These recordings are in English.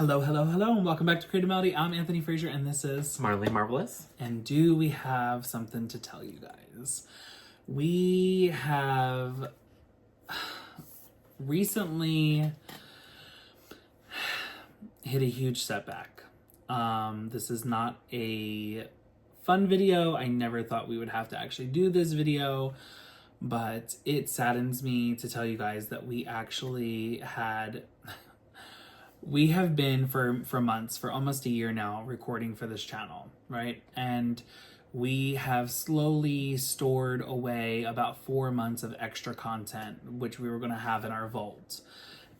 Hello, hello, hello, and welcome back to Creative Melody. I'm Anthony Frazer, and this is Marlene Marvelous. And do we have something to tell you guys? We have recently hit a huge setback. This is not a fun video. I never thought we would have to actually do this video, but it saddens me to tell you guys that we actually had... We have been for months, for almost a year now, recording for this channel, right? And we have slowly stored away about 4 months of extra content, which we were going to have in our vault.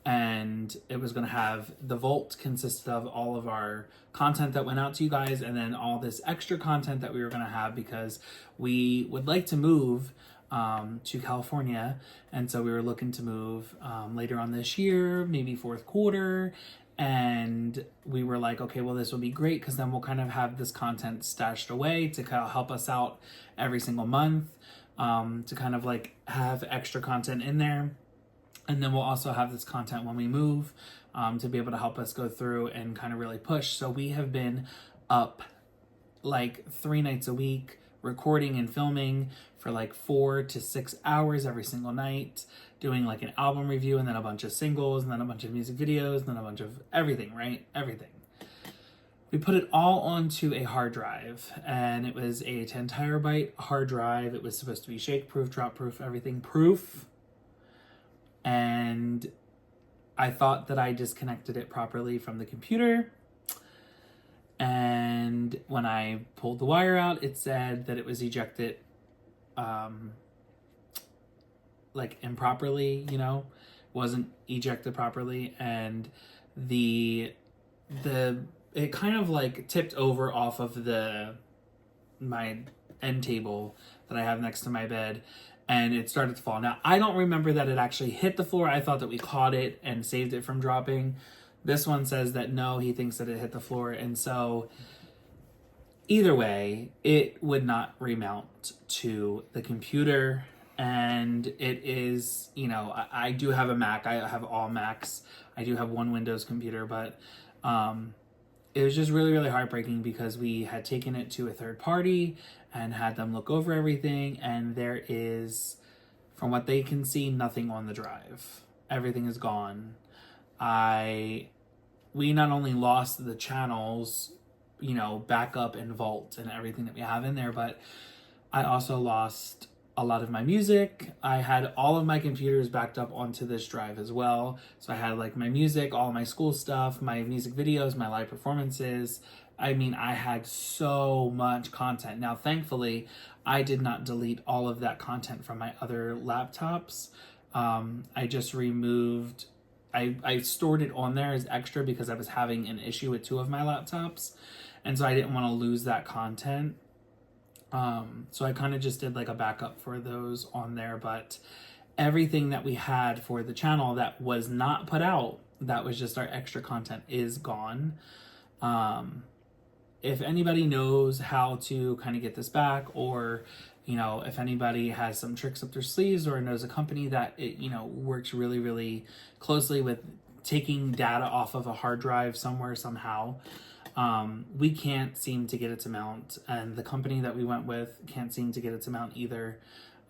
And it was going to have, the vault consisted of all of our content that went out to you guys, and then all this extra content that we were going to have because we would like to move to California. And so we were looking to move later on this year, maybe fourth quarter. And we were like, okay, well, this will be great because then we'll kind of have this content stashed away to kind of help us out every single month, to kind of like have extra content in there. And then we'll also have this content when we move, to be able to help us go through and kind of really push. So we have been up like 3 nights a week, recording and filming for like 4 to 6 hours every single night, doing like an album review and then a bunch of singles and then a bunch of music videos and then a bunch of everything, right? Everything. We put it all onto a hard drive, and it was a 10 terabyte hard drive. It was supposed to be shake proof, drop proof, everything proof. And I thought that I disconnected it properly from the computer. And when I pulled the wire out, it said that it was ejected like improperly, you know, wasn't ejected properly. And it kind of like tipped over off of my end table that I have next to my bed, and it started to fall. Now, I don't remember that it actually hit the floor. I thought that we caught it and saved it from dropping. This one says that no, he thinks that it hit the floor. And so either way, it would not remount to the computer. And it is, you know, I do have a Mac. I have all Macs. I do have one Windows computer, but it was just really, really heartbreaking because we had taken it to a third party and had them look over everything. And there is, from what they can see, nothing on the drive. Everything is gone. We not only lost the channels, you know, backup and vault and everything that we have in there, but I also lost a lot of my music. I had all of my computers backed up onto this drive as well. So I had like my music, all my school stuff, my music videos, my live performances. I mean, I had so much content. Now, thankfully, I did not delete all of that content from my other laptops. I just removed... I stored it on there as extra because I was having an issue with 2 of my laptops. And so I didn't want to lose that content. So I kind of just did like a backup for those on there. But everything that we had for the channel that was not put out, that was just our extra content, is gone. If anybody knows how to kind of get this back, or you know, if anybody has some tricks up their sleeves or knows a company that it, you know, works really, really closely with taking data off of a hard drive somewhere, somehow, we can't seem to get it to mount. And the company that we went with can't seem to get it to mount either,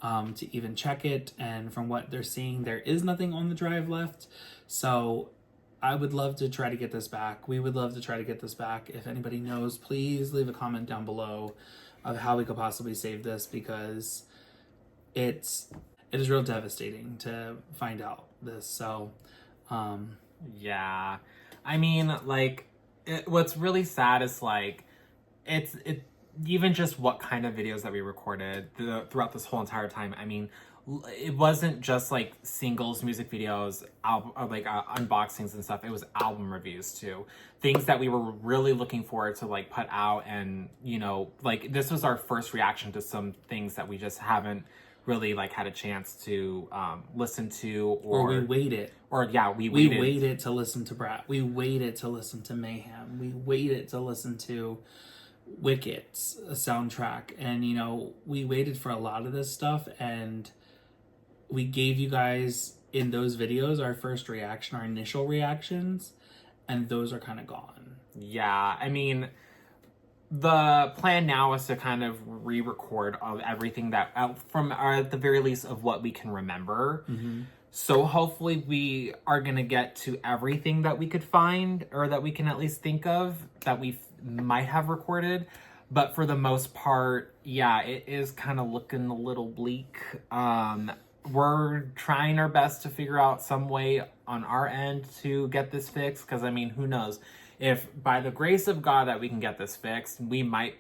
to even check it. And from what they're seeing, there is nothing on the drive left. So I would love to try to get this back. We would love to try to get this back. If anybody knows, please leave a comment down below of how we could possibly save this, because it is real devastating to find out this. So yeah, I mean, like, what's really sad is like it even just what kind of videos that we recorded throughout this whole entire time. I mean, it wasn't just like singles, music videos, unboxings and stuff. It was album reviews too. Things that we were really looking forward to like put out, and you know, like this was our first reaction to some things that we just haven't really like had a chance to listen to, or we waited. Or yeah, we waited to listen to Brat. We waited to listen to Mayhem. We waited to listen to Wicket's soundtrack. And you know, we waited for a lot of this stuff, and we gave you guys in those videos our first reaction, our initial reactions, and those are kind of gone. Yeah, I mean, the plan now is to kind of re-record of everything that from at the very least of what we can remember. So hopefully we are gonna get to everything that we could find, or that we can at least think of that we might have recorded. But for the most part, yeah, it is kind of looking a little bleak. We're trying our best to figure out some way on our end to get this fixed, because I mean, who knows? If by the grace of God that we can get this fixed, we might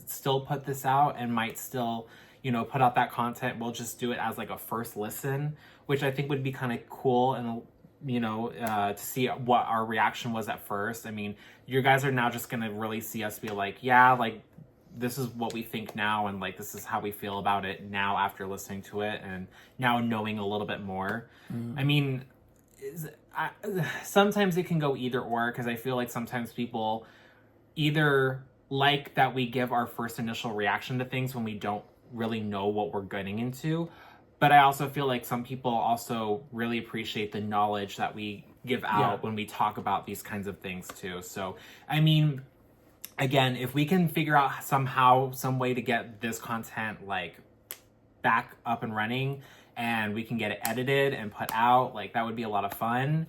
still put this out and might still, you know, put out that content. We'll just do it as like a first listen, which I think would be kind of cool, and you know, to see what our reaction was at first. I mean, you guys are now just gonna really see us be like, yeah, like this is what we think now, and like this is how we feel about it now after listening to it and now knowing a little bit more. I mean, sometimes it can go either or, because I feel like sometimes people either like that we give our first initial reaction to things when we don't really know what we're getting into, but I also feel like some people also really appreciate the knowledge that we give out when we talk about these kinds of things too. So I mean, again, if we can figure out somehow some way to get this content like back up and running, and we can get it edited and put out, like that would be a lot of fun.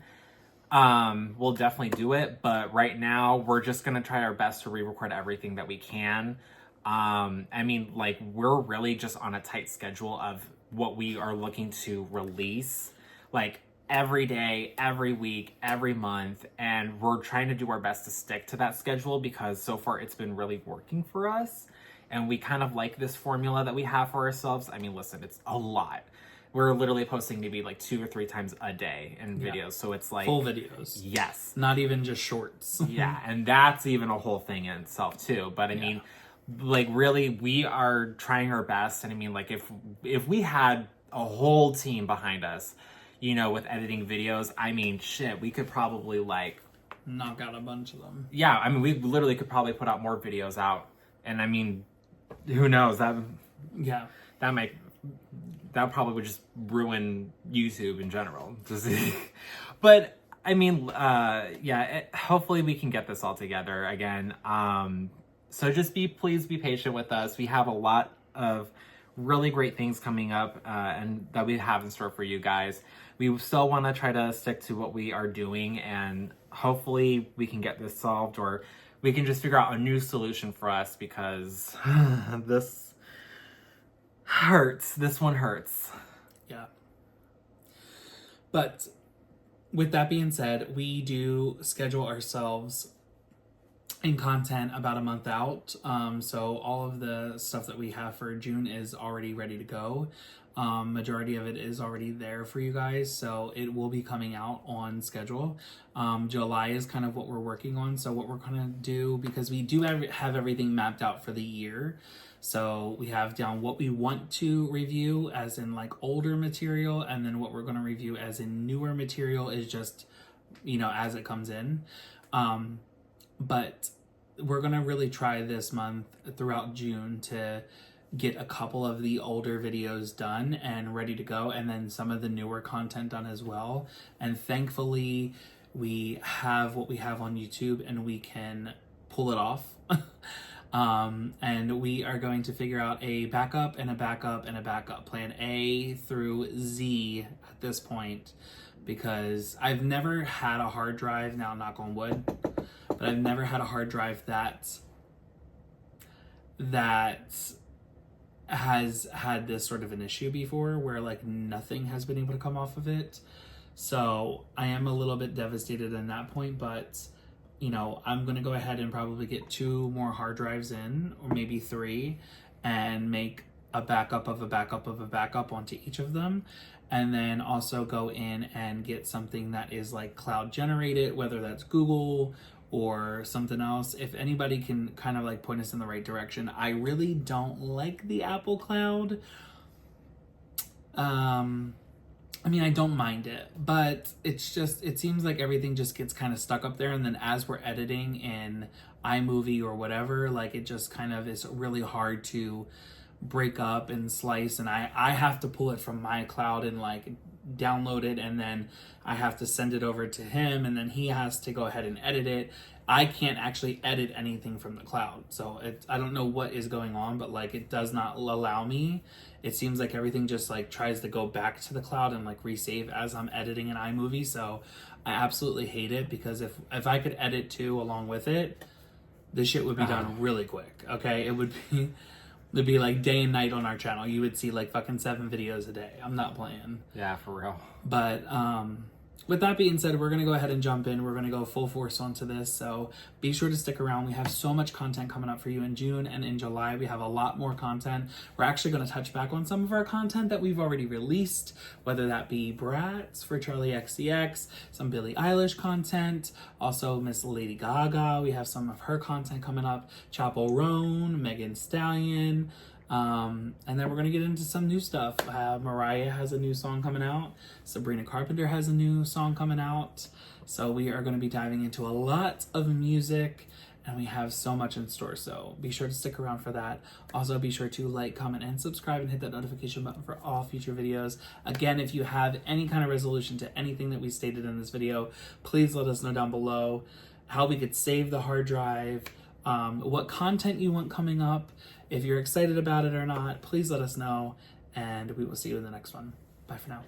We'll definitely do it, but right now we're just gonna try our best to re-record everything that we can. I mean, like we're really just on a tight schedule of what we are looking to release, like every day, every week, every month, and we're trying to do our best to stick to that schedule, because so far it's been really working for us, and we kind of like this formula that we have for ourselves. I mean, listen, it's a lot. We're literally posting maybe like 2 or 3 times a day in videos. So it's like full videos. Yes. Not even just shorts. Yeah. And that's even a whole thing in itself too. But I mean, like really, we are trying our best. And I mean, like if we had a whole team behind us, you know, with editing videos, I mean, shit, we could probably like knock out a bunch of them. Yeah. I mean, we literally could probably put out more videos out. And I mean, who knows? That probably would just ruin YouTube in general. But I mean, hopefully we can get this all together again. So just please be patient with us. We have a lot of really great things coming up and that we have in store for you guys. We still want to try to stick to what we are doing, and hopefully we can get this solved, or we can just figure out a new solution for us, because this hurts. This one hurts. Yeah. But with that being said, we do schedule ourselves in content about a month out. So all of the stuff that we have for June is already ready to go. Majority of it is already there for you guys, so it will be coming out on schedule. July is kind of what we're working on. So what we're gonna do, because we do have everything mapped out for the year, so we have down what we want to review as in like older material, and then what we're gonna review as in newer material is just, you know, as it comes in. But we're gonna really try this month throughout June to get a couple of the older videos done and ready to go, and then some of the newer content done as well. And thankfully we have what we have on YouTube and we can pull it off. And we are going to figure out a backup and a backup and a backup, plan A through Z at this point, because I've never had a hard drive, now knock on wood, but I've never had a hard drive that has had this sort of an issue before, where like nothing has been able to come off of it. So I am a little bit devastated in that point, but you know, I'm gonna go ahead and probably get 2 more hard drives in, or maybe 3, and make a backup of a backup of a backup onto each of them, and then also go in and get something that is like cloud generated, whether that's Google or something else. If anybody can kind of like point us in the right direction. I really don't like the Apple Cloud. I mean, I don't mind it, but it's just, it seems like everything just gets kind of stuck up there. And then as we're editing in iMovie or whatever, like it just kind of is really hard to break up and slice. And I have to pull it from my cloud and like download it, and then I have to send it over to him, and then he has to go ahead and edit it. I can't actually edit anything from the cloud. So I don't know what is going on, but like it does not allow me. It seems like everything just like tries to go back to the cloud and like resave as I'm editing an iMovie. So I absolutely hate it, because if I could edit too along with it, this shit would be done really quick. Okay, it'd be like day and night on our channel. You would see like fucking 7 videos a day. I'm not playing. Yeah, for real. But with that being said, we're going to go ahead and jump in. We're going to go full force onto this. So be sure to stick around. We have so much content coming up for you in June and in July. We have a lot more content. We're actually going to touch back on some of our content that we've already released, whether that be Bratz for Charlie XCX, some Billie Eilish content, also Miss Lady Gaga. We have some of her content coming up. Chapo Roan, Megan Stallion. And then we're going to get into some new stuff. Mariah has a new song coming out. Sabrina Carpenter has a new song coming out. So we are going to be diving into a lot of music, and we have so much in store. So be sure to stick around for that. Also, be sure to like, comment, and subscribe, and hit that notification button for all future videos. Again, if you have any kind of resolution to anything that we stated in this video, please let us know down below how we could save the hard drive, what content you want coming up. If you're excited about it or not, please let us know, and we will see you in the next one. Bye for now.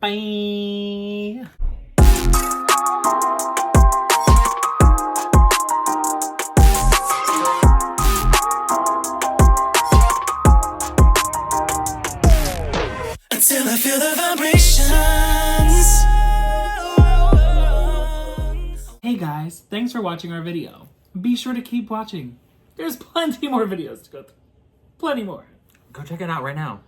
Bye. Until I feel the vibrations. Hey guys, thanks for watching our video. Be sure to keep watching. There's plenty more videos to go through. Plenty more. Go check it out right now.